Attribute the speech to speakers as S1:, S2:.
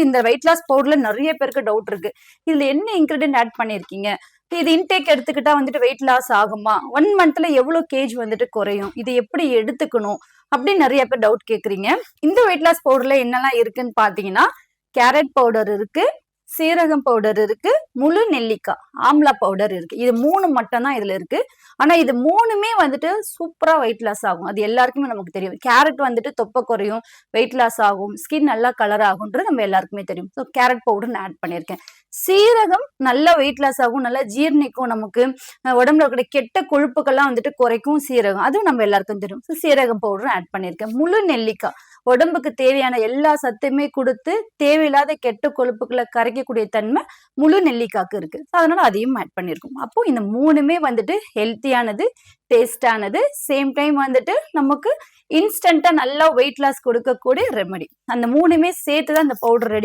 S1: இந்த weight loss பவுடர்ல நிறைய பேருக்கு டவுட் இருக்கு. இதுல என்ன இன்கிரிடியன்ட் ஆட் பண்ணிருக்கீங்க? இது இன்டேக் எடுத்துக்கிட்டா வந்துட்டு வெயிட் லாஸ் ஆகுமா? 1 மந்த்ல எவ்வளவு கேஜ் வந்துட்டு குறையும்? இது எப்படி எடுத்துக்கணும்? அப்படின்னு நிறைய பேர் டவுட் கேக்குறீங்க. இந்த வெயிட் லாஸ் பவுடர்ல என்னெல்லாம் இருக்குன்னு பாத்தீங்கன்னா, கேரட் பவுடர் இருக்கு, சீரகம் பவுடர் இருக்கு, முழு நெல்லிக்காய் ஆம்லா பவுடர் இருக்கு. இது 3 மட்டும் தான் இதுல இருக்கு. ஆனா இது 3மே வந்துட்டு சூப்பரா வெயிட் லாஸ் ஆகும். அது எல்லாருக்குமே நமக்கு தெரியும். கேரட் வந்துட்டு தொப்பை குறையும், வெயிட் லாஸ் ஆகும், ஸ்கின் நல்லா கலர் ஆகும்ன்றது நம்ம எல்லாருக்குமே தெரியும். ஸோ கேரட் பவுடர் நான் ஆட் பண்ணியிருக்கேன். சீரகம் நல்லா வெயிட் லாஸ் ஆகும், நல்லா ஜீர்ணிக்கும், நமக்கு உடம்புல இருக்கிற கெட்ட கொழுப்புகள்லாம் வந்துட்டு குறைக்கும் சீரகம். அதுவும் நம்ம எல்லாருக்கும் தெரியும். ஸோ சீரகம் பவுடர் ஆட் பண்ணியிருக்கேன். முழு நெல்லிக்காய் உடம்புக்கு தேவையான எல்லா சத்துமே கொடுத்து தேவையில்லாத கெட்ட கொழுப்புகளை கரைக்கக்கூடிய தன்மை முழு நெல்லிக்காய்க்கு இருக்கு. அதனால அதையும் ஆட் பண்ணிருக்கோம். அப்போ இந்த 3மே வந்துட்டு ஹெல்த்தியானது, டேஸ்டானது, சேம் டைம் வந்துட்டு நமக்கு இன்ஸ்டன்டா நல்லா வெயிட் லாஸ் கொடுக்கக்கூடிய ரெமெடி. அந்த 3மே சேர்த்துதான் அந்த பவுடர் ரெடி